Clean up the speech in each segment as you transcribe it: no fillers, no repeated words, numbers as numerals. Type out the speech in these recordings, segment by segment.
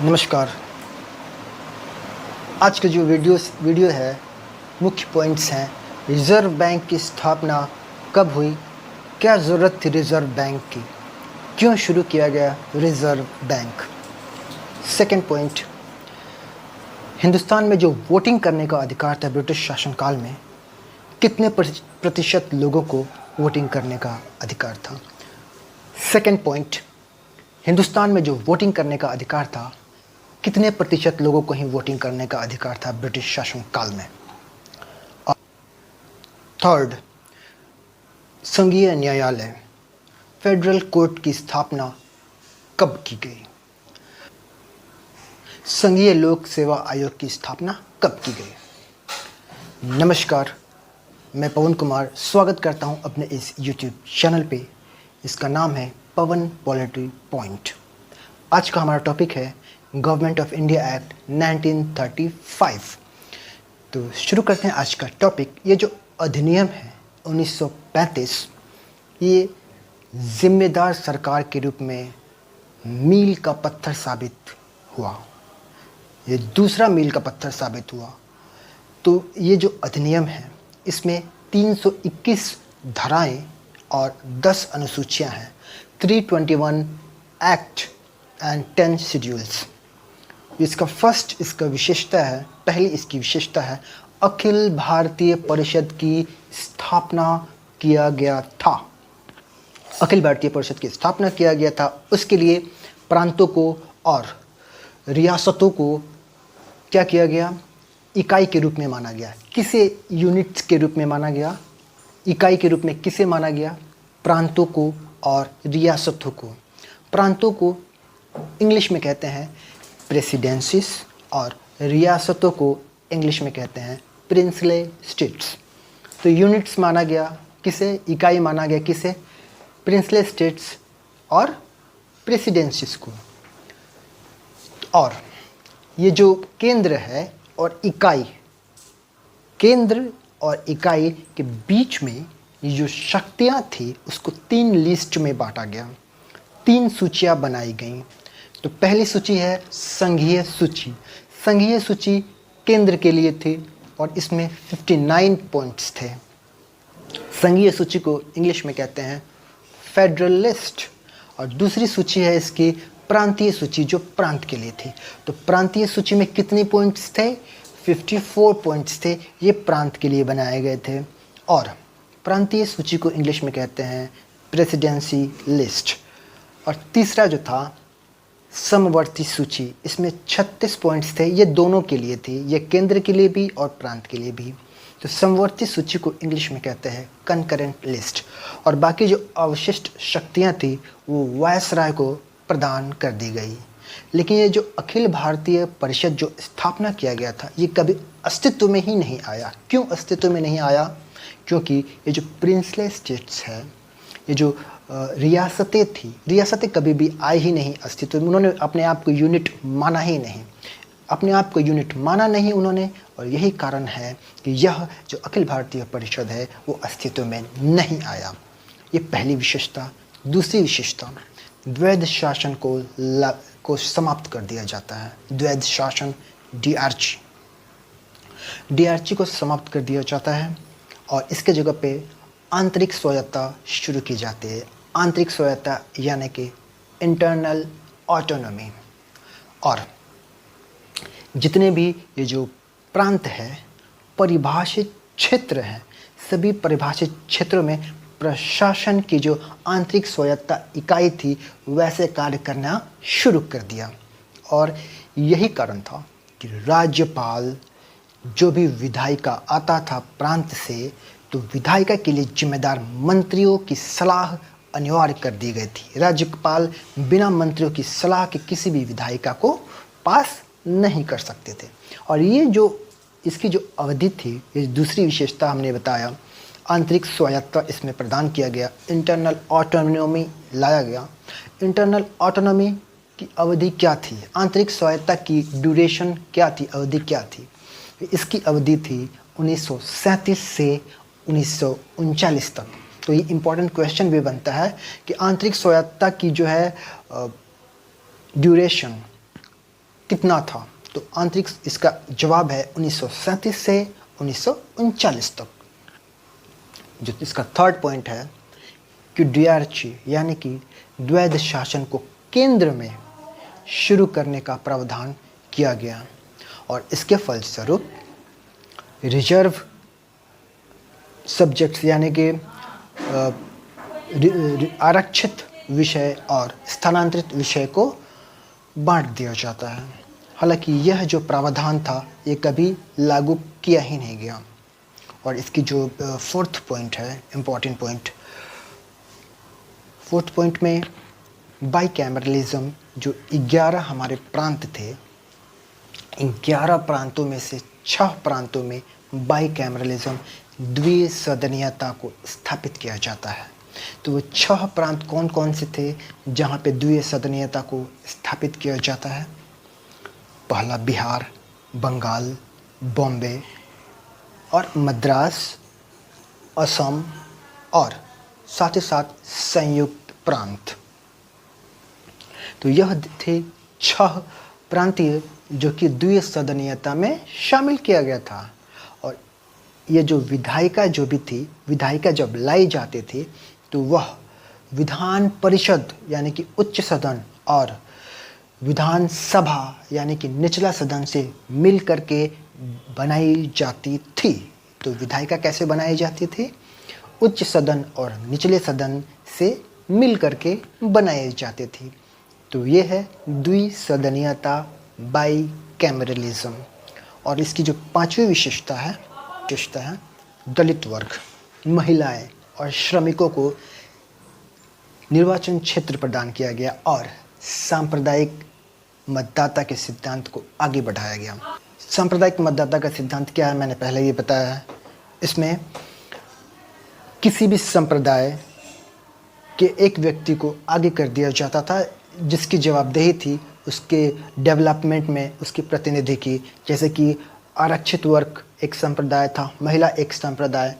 नमस्कार। आज का जो वीडियो है, मुख्य पॉइंट्स हैं। रिज़र्व बैंक की स्थापना कब हुई, क्या ज़रूरत थी रिज़र्व बैंक की, क्यों शुरू किया गया reserve bank. Second point, Hindustan में जो वोटिंग करने का अधिकार था ब्रिटिश शासनकाल में, कितने प्रतिशत लोगों को वोटिंग करने का अधिकार था। सेकंड पॉइंट, हिंदुस्तान में जो वोटिंग करने का अधिकार था, कितने प्रतिशत लोगों को ही वोटिंग करने का अधिकार था ब्रिटिश शासनकाल में। और थर्ड, संघीय न्यायालय फेडरल कोर्ट की स्थापना कब की गई। संघीय लोक सेवा आयोग की स्थापना कब की गई। नमस्कार, मैं पवन कुमार स्वागत करता हूं अपने इस YouTube चैनल पे। इसका नाम है पवन पॉलिटी पॉइंट। आज का हमारा टॉपिक है गवर्नमेंट ऑफ इंडिया एक्ट 1935। तो शुरू करते हैं आज का टॉपिक। ये जो अधिनियम है 1935, ये जिम्मेदार सरकार के रूप में मील का पत्थर साबित हुआ। ये दूसरा मील का पत्थर साबित हुआ। तो ये जो अधिनियम है, इसमें 321 धाराएं और 10 अनुसूचियां हैं। 321 एक्ट एंड 10 शेड्यूल्स। इसका विशेषता है, पहली इसकी विशेषता है, अखिल भारतीय परिषद की स्थापना किया गया था। अखिल भारतीय परिषद की स्थापना किया गया था। उसके लिए प्रांतों को और रियासतों को क्या किया गया, इकाई के रूप में माना गया। किसे यूनिट्स के रूप में माना गया, इकाई के रूप में किसे माना गया, प्रांतों को और रियासतों को। प्रांतों को इंग्लिश में कहते हैं प्रेसिडेंसीज और रियासतों को इंग्लिश में कहते हैं प्रिंसले स्टेट्स। तो यूनिट्स माना गया किसे, इकाई माना गया किसे, प्रिंसले स्टेट्स और प्रेसिडेंसीज को। और ये जो केंद्र है और इकाई, केंद्र और इकाई के बीच में ये जो शक्तियाँ थी, उसको 3 लिस्ट में बांटा गया। 3 सूचियाँ बनाई गईं। तो पहली सूची है संघीय सूची। संघीय सूची केंद्र के लिए थी और इसमें 59 पॉइंट्स थे। संघीय सूची को इंग्लिश में कहते हैं फेडरल लिस्ट। और दूसरी सूची है इसकी प्रांतीय सूची, जो प्रांत के लिए थी। तो प्रांतीय सूची में कितने पॉइंट्स थे, 54 पॉइंट्स थे। ये प्रांत के लिए बनाए गए थे। और प्रांतीय सूची को इंग्लिश में कहते हैं प्रेसिडेंसी लिस्ट। और तीसरा जो था समवर्ती सूची, इसमें 36 पॉइंट्स थे। ये दोनों के लिए थी, ये केंद्र के लिए भी और प्रांत के लिए भी। तो समवर्ती सूची को इंग्लिश में कहते हैं कंकरेंट लिस्ट। और बाकी जो अवशिष्ट शक्तियाँ थी वो वायसराय को प्रदान कर दी गई। लेकिन ये जो अखिल भारतीय परिषद जो स्थापना किया गया था, ये कभी अस्तित्व में ही नहीं आया। क्यों अस्तित्व में नहीं आया? क्योंकि ये जो प्रिंसले स्टेट्स है, ये जो रियासतें थी, रियासतें कभी भी आई ही नहीं अस्तित्व में। उन्होंने अपने आप को यूनिट माना ही नहीं, अपने आप को यूनिट माना नहीं उन्होंने। और यही कारण है कि यह जो अखिल भारतीय परिषद है वो अस्तित्व में नहीं आया। ये पहली विशेषता। दूसरी विशेषता, द्वैध शासन को समाप्त कर दिया जाता है। द्वैध शासन, डीआरची को समाप्त कर दिया जाता है और इसके जगह पे आंतरिक स्वायत्तता शुरू की जाती है। आंतरिक स्वायत्तता यानी कि इंटरनल ऑटोनॉमी। और जितने भी ये जो प्रांत है, परिभाषित क्षेत्र हैं, सभी परिभाषित क्षेत्रों में प्रशासन की जो आंतरिक स्वायत्तता इकाई थी वैसे कार्य करना शुरू कर दिया। और यही कारण था कि राज्यपाल जो भी विधायिका आता था प्रांत से, तो विधायिका के लिए जिम्मेदार मंत्रियों की सलाह अनिवार्य कर दी गई थी। राज्यपाल बिना मंत्रियों की सलाह के किसी भी विधायिका को पास नहीं कर सकते थे। और ये जो इसकी जो अवधि थी, ये दूसरी विशेषता हमने बताया, आंतरिक स्वायत्तता इसमें प्रदान किया गया, इंटरनल ऑटोनॉमी लाया गया। इंटरनल ऑटोनॉमी की अवधि क्या थी, आंतरिक स्वायत्तता की ड्यूरेशन क्या थी, अवधि क्या थी? इसकी अवधि थी 1937 से 1939 तक। तो ये इम्पॉर्टेंट क्वेश्चन भी बनता है कि आंतरिक स्वायत्तता की जो है ड्यूरेशन कितना था? तो आंतरिक इसका जवाब है 1937 से 1939 तक। जो इसका थर्ड पॉइंट है कि ड्यूआर्ची यानी कि द्वैध शासन को केंद्र में शुरू करने का प्रावधान किया गया और इसके फलस्वरूप रिजर्व सब्जेक्ट्स यानी कि आरक्षित विषय और स्थानांतरित विषय को बांट दिया जाता है। हालांकि यह जो प्रावधान था ये कभी लागू किया ही नहीं गया। और इसकी जो फोर्थ पॉइंट है, इम्पॉर्टेंट पॉइंट, फोर्थ पॉइंट में बाईकैमरलिज्म, जो 11 हमारे प्रांत थे, इन 11 प्रांतों में से 6 प्रांतों में बाईकैमरलिज्म द्विसदनीयता को स्थापित किया जाता है। तो वो 6 प्रांत कौन कौन से थे जहाँ पे द्विसदनीयता को स्थापित किया जाता है? पहला बिहार, बंगाल, बॉम्बे और मद्रास, असम और साथ ही साथ संयुक्त प्रांत। तो यह थे 6 प्रांतीय जो कि द्विसदनीयता में शामिल किया गया था। और ये जो विधायिका जो भी थी, विधायिका जब लाई जाती थी तो वह विधान परिषद यानी कि उच्च सदन और विधानसभा यानी कि निचला सदन से मिल करके बनाई जाती थी। तो विधायिका कैसे बनाई जाती थी? उच्च सदन और निचले सदन से मिल करके बनाई जाती थी। तो ये है द्विसदनीयता, बाईकैमरलिज्म। और इसकी जो 5वीं विशेषता है दलित वर्ग, महिलाएं और श्रमिकों को निर्वाचन क्षेत्र प्रदान किया गया और सांप्रदायिक मतदाता के सिद्धांत को आगे बढ़ाया गया। सांप्रदायिक मतदाता का सिद्धांत क्या है, मैंने पहले ही बताया है। इसमें किसी भी संप्रदाय के एक व्यक्ति को आगे कर दिया जाता था जिसकी जवाबदेही थी उसके डेवलपमेंट में उसकी प्रतिनिधि की। जैसे कि आरक्षित वर्ग एक संप्रदाय था, महिला एक संप्रदाय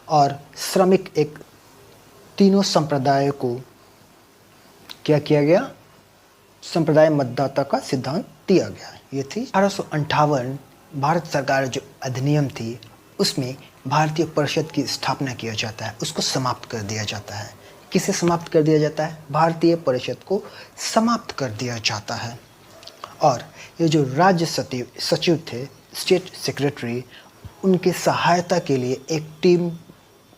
और श्रमिक एक, तीनों संप्रदाय को क्या किया गया? संप्रदाय मतदाता का सिद्धांत दिया गया। ये थी 1858 भारत सरकार जो अधिनियम थी उसमें भारतीय परिषद की स्थापना किया जाता है, उसको समाप्त कर दिया जाता है। किसे समाप्त कर दिया जाता है? भारतीय परिषद को समाप्त कर दिया जाता है। और ये जो राज्य सचिव थे, स्टेट सेक्रेटरी, उनके सहायता के लिए एक टीम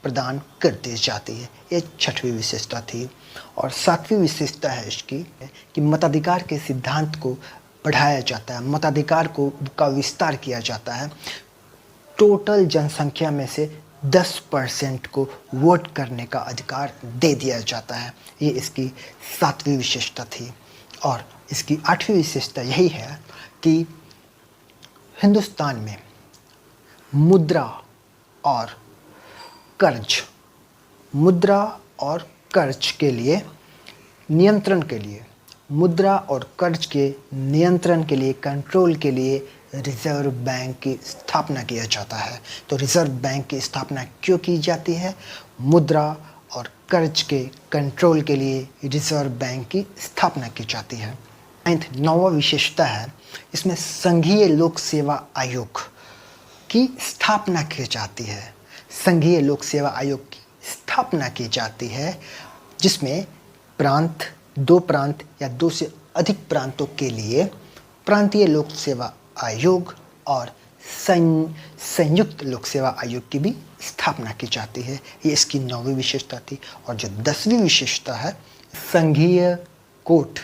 प्रदान कर दी जाती है। ये 6वीं विशेषता थी। और 7वीं विशेषता है इसकी कि मताधिकार के सिद्धांत को बढ़ाया जाता है, मताधिकार का विस्तार किया जाता है। टोटल जनसंख्या में से 10% को वोट करने का अधिकार दे दिया जाता है। ये इसकी 7वीं विशेषता थी। और इसकी 8वीं विशेषता यही है कि हिंदुस्तान में मुद्रा और कर्ज के लिए नियंत्रण के लिए, मुद्रा और कर्ज के नियंत्रण के लिए, कंट्रोल के लिए रिजर्व बैंक की स्थापना किया जाता है। तो रिजर्व बैंक की स्थापना क्यों की जाती है? मुद्रा और कर्ज के कंट्रोल के लिए रिजर्व बैंक की स्थापना की जाती है। 9वां विशेषता है, इसमें संघीय लोक सेवा आयोग की स्थापना की जाती है। संघीय लोक सेवा आयोग की स्थापना की जाती है जिसमें प्रांत, 2 प्रांत या 2 से अधिक प्रांतों के लिए प्रांतीय लोक सेवा आयोग और संयुक्त लोक सेवा आयोग की भी स्थापना की जाती है। ये इसकी 9वीं विशेषता थी। और जो 10वीं विशेषता है, संघीय कोर्ट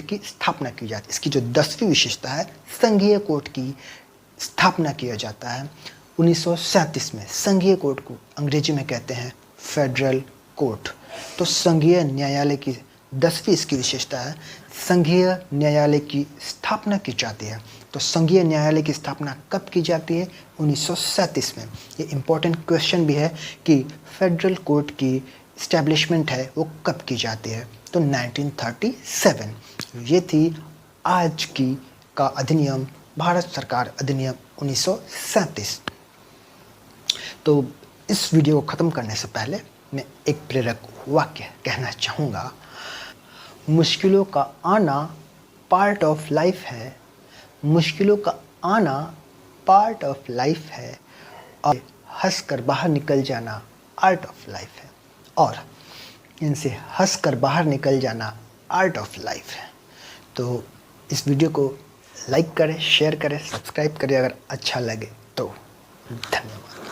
की स्थापना की जाती है। इसकी जो 10वीं विशेषता है, संघीय कोर्ट की स्थापना किया जाता है 1937 में। संघीय कोर्ट को अंग्रेजी में कहते हैं फेडरल कोर्ट। तो संघीय न्यायालय की 10वीं इसकी विशेषता है, संघीय न्यायालय की स्थापना की जाती है। तो संघीय न्यायालय की स्थापना कब की जाती है? 1937 में। ये इम्पोर्टेंट क्वेश्चन भी है कि फेडरल कोर्ट की इस्टेब्लिशमेंट है वो कब की जाती है? तो 1937। ये थी आज की का अधिनियम, भारत सरकार अधिनियम 1937। तो इस वीडियो को ख़त्म करने से पहले मैं एक प्रेरक वाक्य कहना चाहूँगा। मुश्किलों का आना पार्ट ऑफ लाइफ है। मुश्किलों का आना पार्ट ऑफ लाइफ है और हंस कर बाहर निकल जाना आर्ट ऑफ लाइफ है। और इनसे हंस कर बाहर निकल जाना आर्ट ऑफ लाइफ है। तो इस वीडियो को लाइक करें, शेयर करें, सब्सक्राइब करें अगर अच्छा लगे तो। धन्यवाद।